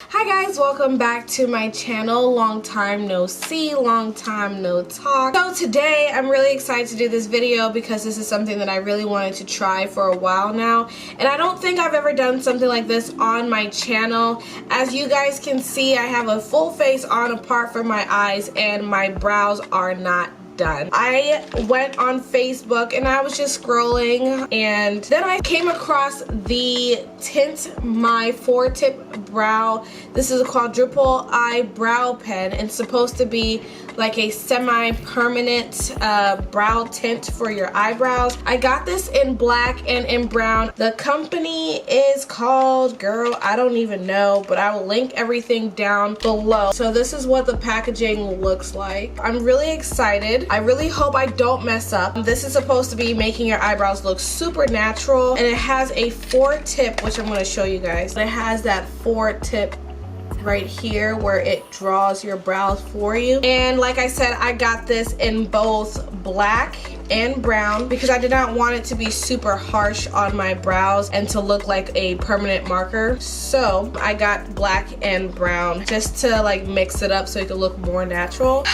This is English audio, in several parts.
Hi guys, welcome back to my channel. Long time no see, long time no talk. So today I'm really excited to do this video because this is something that I really wanted to try for a while now, and I don't think I've ever done something like this on my channel. As you guys can see, I have a full face on apart from my eyes and my brows are not done. I went on Facebook and I was just scrolling, and then I came across the Tint My 4-Tip Brow. This is a quadruple eye brow pen. It's supposed to be like a semi-permanent brow tint for your eyebrows. I got this in black and in brown. The company is called, girl, I don't even know, but I will link everything down below. So this is what the packaging looks like. I'm really excited. I really hope I don't mess up. This is supposed to be making your eyebrows look super natural, and it has a 4-tip, which I'm going to show you guys. It has that 4-tip right here where it draws your brows for you. And like I said, I got this in both black and brown because I did not want it to be super harsh on my brows and to look like a permanent marker. So I got black and brown just to like mix it up so it could look more natural.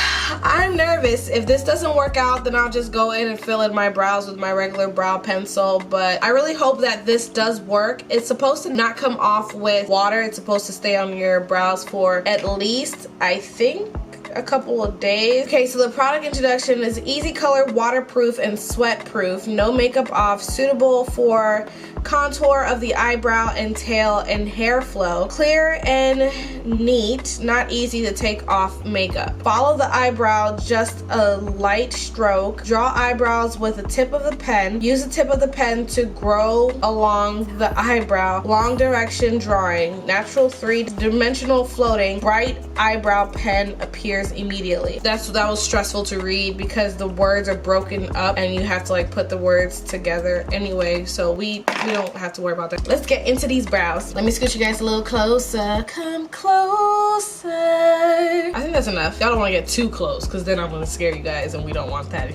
I'm nervous. If this doesn't work out, then I'll just go in and fill in my brows with my regular brow pencil, but I really hope that this does work. It's supposed to not come off with water. It's supposed to stay on your brows for at least, I think, a couple of days. Okay, so the product introduction is easy color, waterproof, and sweat proof. No makeup off. Suitable for contour of the eyebrow and tail and hair flow. Clear and neat, not easy to take off makeup. Follow the eyebrow, just a light stroke. Draw eyebrows with the tip of the pen. Use the tip of the pen to grow along the eyebrow. Long direction drawing. Natural 3-dimensional floating. Bright eyebrow pen appears immediately. That was stressful to read because the words are broken up and you have to like put the words together anyway, so we don't have to worry about that. Let's get into these brows. Let me scoot you guys a little closer. Come closer. I think that's enough. Y'all don't want to get too close because then I'm going to scare you guys and we don't want that.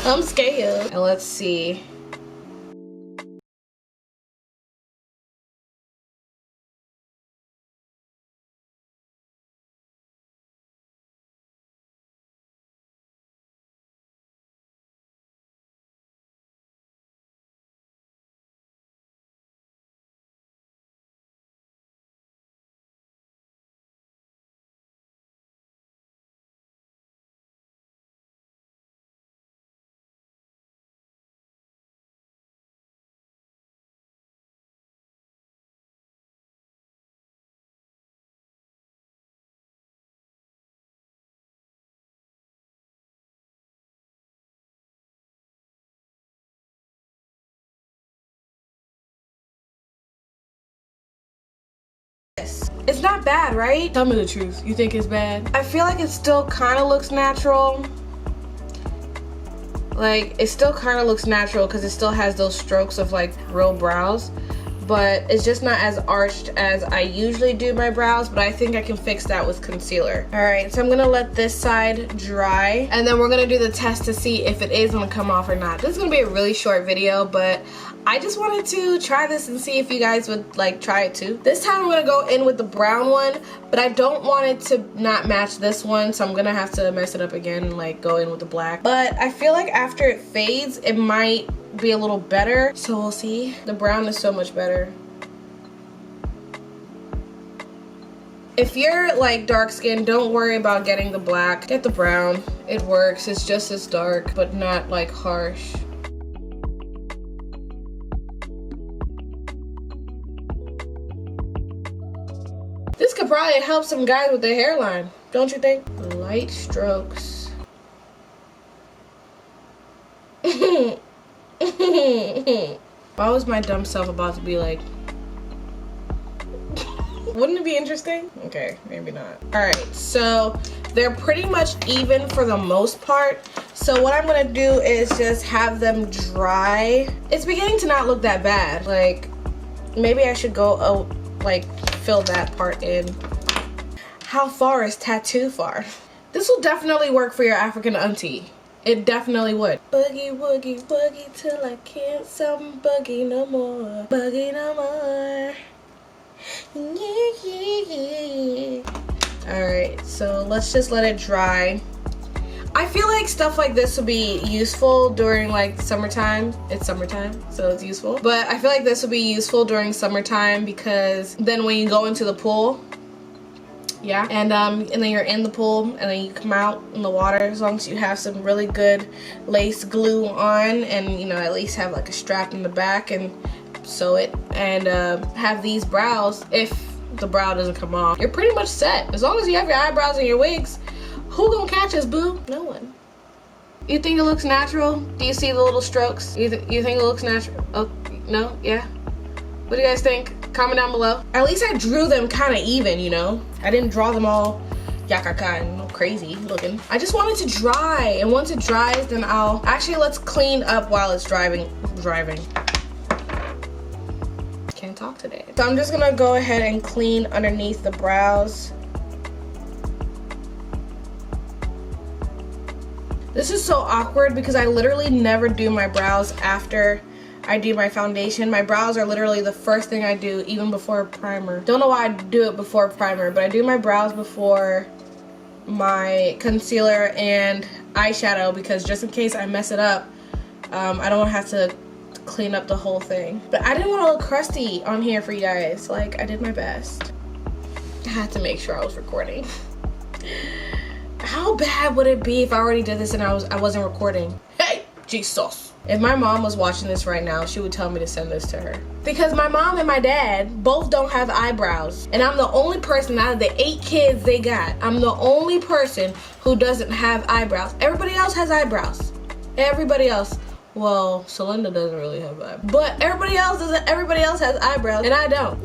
I'm scared. And let's see. It's not bad, right? Tell me the truth. You think it's bad? I feel like it still kind of looks natural. Like, it still kind of looks natural because it still has those strokes of like real brows, but it's just not as arched as I usually do my brows, but I think I can fix that with concealer. All right, so I'm gonna let this side dry, and then we're gonna do the test to see if it is gonna come off or not. This is gonna be a really short video, but I just wanted to try this and see if you guys would like try it too. This time I'm gonna go in with the brown one, but I don't want it to not match this one, so I'm gonna have to mess it up again and like go in with the black. But I feel like after it fades, it might be a little better, so we'll see. The brown is so much better. If you're like dark skinned, don't worry about getting the black. Get the brown. It works. It's just as dark, but not like harsh. This could probably help some guys with their hairline, don't you think? Light strokes. Why was my dumb self about to be like, wouldn't it be interesting? Okay, maybe not. All right, so they're pretty much even for the most part. So what I'm gonna do is just have them dry. It's beginning to not look that bad. Like, maybe I should go, like, fill that part in. How far is tattoo far? This will definitely work for your African auntie. It definitely would. Boogie, woogie, boogie till I can't something boogie no more. Boogie no more. Alright, so let's just let it dry. I feel like stuff like this would be useful during like summertime. It's summertime, so it's useful. But I feel like this would be useful during summertime because then when you go into the pool, yeah, and then you're in the pool and then you come out in the water, as long as you have some really good lace glue on and, you know, at least have like a strap in the back and sew it and have these brows. If the brow doesn't come off, you're pretty much set. As long as you have your eyebrows and your wigs, who gonna catch us, boo? No one. You think it looks natural? Do you see the little strokes? You think it looks natural? Oh, no? Yeah? What do you guys think? Comment down below. At least I drew them kind of even, you know? I didn't draw them all yakaka and crazy looking. I just want it to dry, and once it dries, then I'll... Actually, let's clean up while it's driving. Can't talk today. So I'm just gonna go ahead and clean underneath the brows. This is so awkward because I literally never do my brows after I do my foundation. My brows are literally the first thing I do, even before primer. Don't know why I do it before primer, but I do my brows before my concealer and eyeshadow because just in case I mess it up, I don't have to clean up the whole thing. But I didn't want to look crusty on here for you guys. Like, I did my best. I had to make sure I was recording. How bad would it be if I already did this and I wasn't recording? Hey, Jesus. If my mom was watching this right now, she would tell me to send this to her. Because my mom and my dad both don't have eyebrows. And I'm the only person out of the 8 kids they got. I'm the only person who doesn't have eyebrows. Everybody else has eyebrows. Everybody else. Well, Celinda doesn't really have eyebrows. But everybody else has eyebrows and I don't.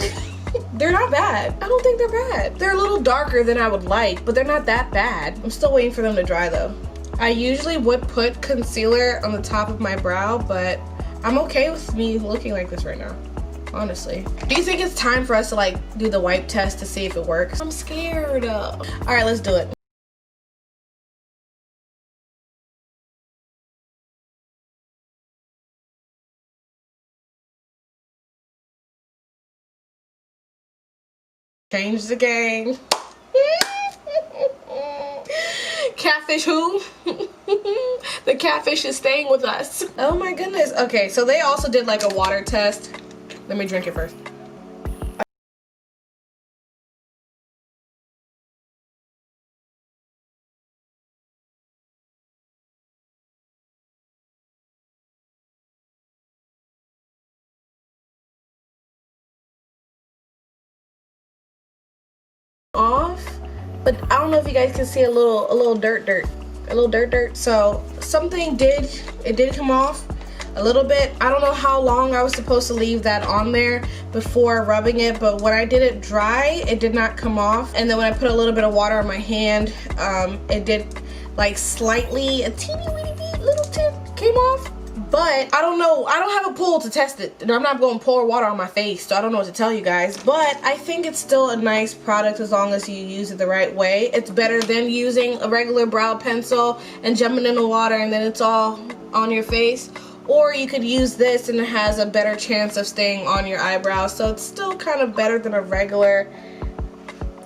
They're not bad. I don't think they're bad. They're a little darker than I would like, but they're not that bad. I'm still waiting for them to dry though. I usually would put concealer on the top of my brow, but I'm okay with me looking like this right now, honestly. Do you think it's time for us to like do the wipe test to see if it works? I'm scared. All right, let's do it. Change the game. Catfish who? The catfish is staying with us. Oh my goodness. Okay, so they also did like a water test. Let me drink it first. Off, but I don't know if you guys can see a little dirt. So something did come off a little bit. I don't know how long I was supposed to leave that on there before rubbing it, but when I did it dry, it did not come off. And then when I put a little bit of water on my hand, it did like slightly, a teeny weeny little tip came off. But I don't know, I don't have a pool to test it. And I'm not going to pour water on my face, so I don't know what to tell you guys. But I think it's still a nice product as long as you use it the right way. It's better than using a regular brow pencil and jumping in the water and then it's all on your face. Or you could use this and it has a better chance of staying on your eyebrows. So it's still kind of better than a regular.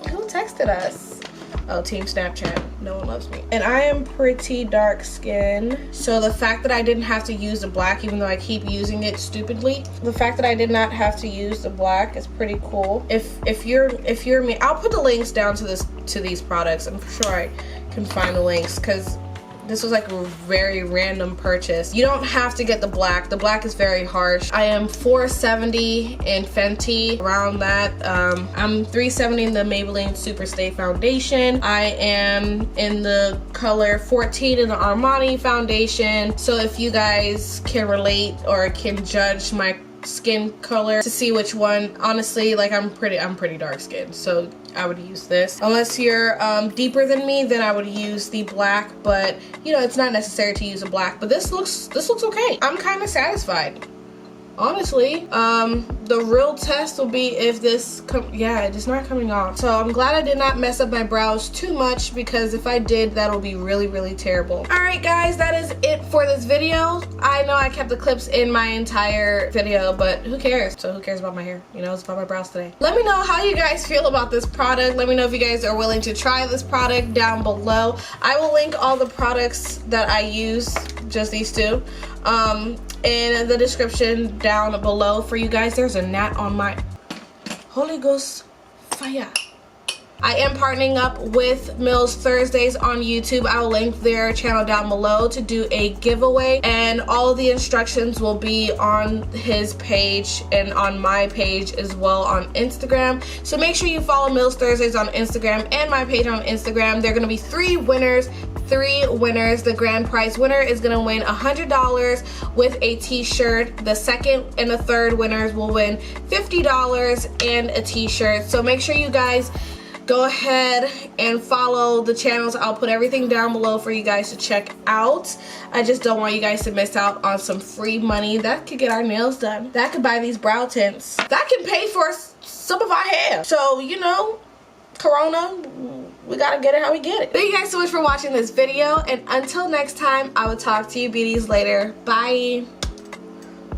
Who texted us? Oh, Team Snapchat. No one loves me. And I am pretty dark skinned. So the fact that I didn't have to use the black, even though I keep using it stupidly, the fact that I did not have to use the black is pretty cool. If you're me, I'll put the links down to these products. I'm sure I can find the links because this was like a very random purchase. You don't have to get the black. The black is very harsh. I am $470 in Fenty, around that. I'm $370 in the Maybelline Super Stay Foundation. I am in the color 14 in the Armani foundation. So if you guys can relate or can judge my skin color to see which one, honestly, like I'm pretty dark skinned, so I would use this. Unless you're deeper than me, then I would use the black, but you know, it's not necessary to use a black. But this looks okay. I'm kind of satisfied. honestly. The real test will be if this, yeah, it's not coming off. So I'm glad I did not mess up my brows too much, because if I did, that'll be really, really terrible. Alright guys, that is it for this video. I know I kept the clips in my entire video, but who cares? So who cares about my hair? You know, it's about my brows today. Let me know how you guys feel about this product. Let me know if you guys are willing to try this product down below. I will link all the products that I use, just these two, in the description down below for you guys. There's a gnat on my Holy Ghost fire. I am partnering up with Millsthursdays on YouTube. I will link their channel down below to do a giveaway, and all of the instructions will be on his page and on my page as well on Instagram. So make sure you follow Millsthursdays on Instagram and my page on Instagram. There are going to be three winners. The grand prize winner is going to win $100 with a t-shirt. The second and the third winners will win $50 and a t-shirt. So make sure you guys go ahead and follow the channels. I'll put everything down below for you guys to check out. I just don't want you guys to miss out on some free money that could get our nails done, that could buy these brow tints, that can pay for some of our hair. So, you know, Corona, we gotta get it how we get it. Thank you guys so much for watching this video, and until next time, I will talk to you beauties later. Bye.